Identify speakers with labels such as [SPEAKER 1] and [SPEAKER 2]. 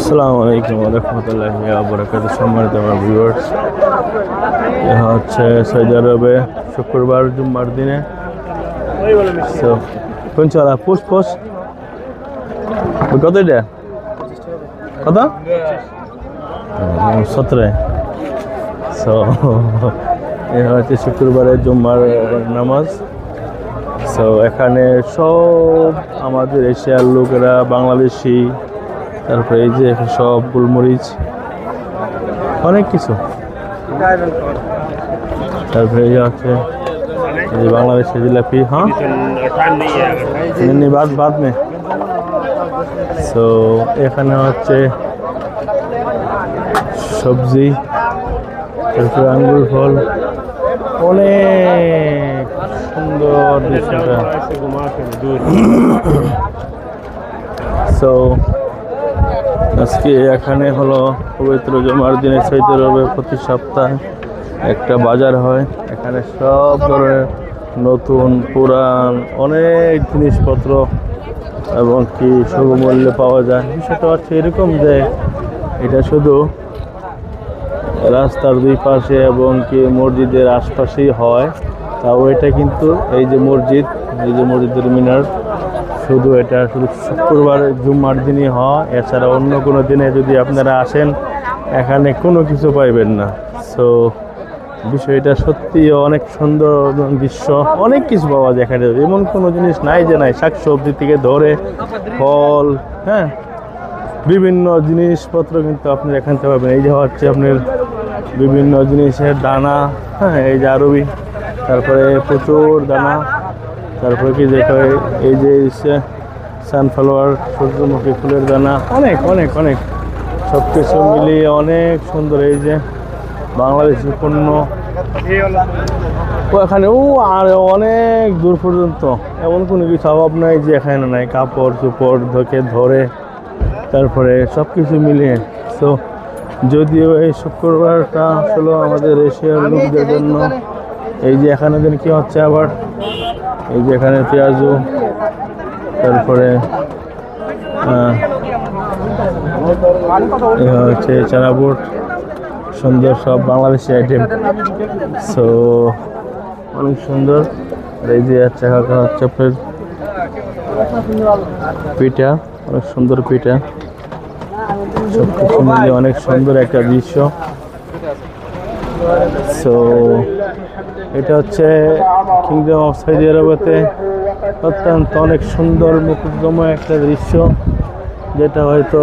[SPEAKER 1] আসসালামু আলাইকুম ওয়া রাহমাতুল্লাহি ওয়া বারাকাতুহু। সম্মানিত আমার ভিউয়ার্স, এটা হচ্ছে সৌদি আরবে শুক্রবার জুম্মার দিনে। সো কোন চলা পুষ কত এটা কত 17। সো এটা হচ্ছে শুক্রবারের জুম্মার নামাজ। সো এখানে সব আমাদের এশিয়ার লোকেরা, বাংলাদেশি, তারপরে এই যে সব গোলমরিচ, অনেক কিছু। তারপরে এই হচ্ছে এই বাংলাদেশের জিলাপি। হ্যাঁ বাদ মে। সো এখানে হচ্ছে সবজি, তারপরে আঙ্গুর ফল, অনেক সুন্দর দৃশ্যটা। সো আজকে এখানে হলো পবিত্র জুমার দিনে সৌদি আরবে প্রতি সপ্তাহে একটা বাজার হয়। এখানে সব ধরনের নতুন পুরান অনেক জিনিসপত্র এবং কি সুমূল্যে পাওয়া যায়। বিষয়টা হচ্ছে এরকম যে এটা শুধু রাস্তার দুই পাশে এবং কি মসজিদের আশপাশেই হয়, তাও এটা কিন্তু এই যে মসজিদের মিনার, শুধু এটা শুধু শুক্রবার জুম্মার দিনই হয়। এছাড়া অন্য কোনো দিনে যদি আপনারা আসেন এখানে কোনো কিছু পাইবেন না। সো বিষয়টা সত্যি অনেক সুন্দর দৃশ্য, অনেক কিছু পাওয়া যায় এখানে। এমন কোনো জিনিস নাই যে নাই, শাকসবজি থেকে ধরে ফল, হ্যাঁ, বিভিন্ন জিনিসপত্র কিন্তু আপনি এখান থেকে পাবেন। এই যে হচ্ছে আপনার বিভিন্ন জিনিসের দানা, হ্যাঁ, এই যে আরবি, তারপরে প্রচুর দানা, তারপরে কি দেখো এই যে সানফ্লাওয়ার, সূর্যমুখী ফুলের দানা, অনেক অনেক অনেক সব কিছু মিলিয়ে অনেক সুন্দর। এই যে বাংলাদেশি পণ্য এখানে আর অনেক দূর পর্যন্ত, এমন কোনো কিছু অভাব নাই যে এখানে নাই। কাপড় চোপড় থেকে ধরে তারপরে সব কিছু মিলিয়ে। সো যদিও এই শুক্রবারটা আসলে আমাদের এশিয়ার লোকদের জন্য, এই যে এখানে দিন কি হচ্ছে আবার, এই যে এখানে পেঁয়াজু, তারপরে হচ্ছে চানাবুট, সুন্দর সব বাংলাদেশি আইটেম। সো অনেক সুন্দর। এই যে হচ্ছে আপনার পিঠা, অনেক সুন্দর পিঠা, সব কিছু মিলিয়ে অনেক সুন্দর একটা দৃশ্য। সো এটা হচ্ছে কিংডম অফ সৌদি আরবেতে অত্যন্ত অনেক সুন্দর মুকুটময় একটা দৃশ্য, যেটা হয়তো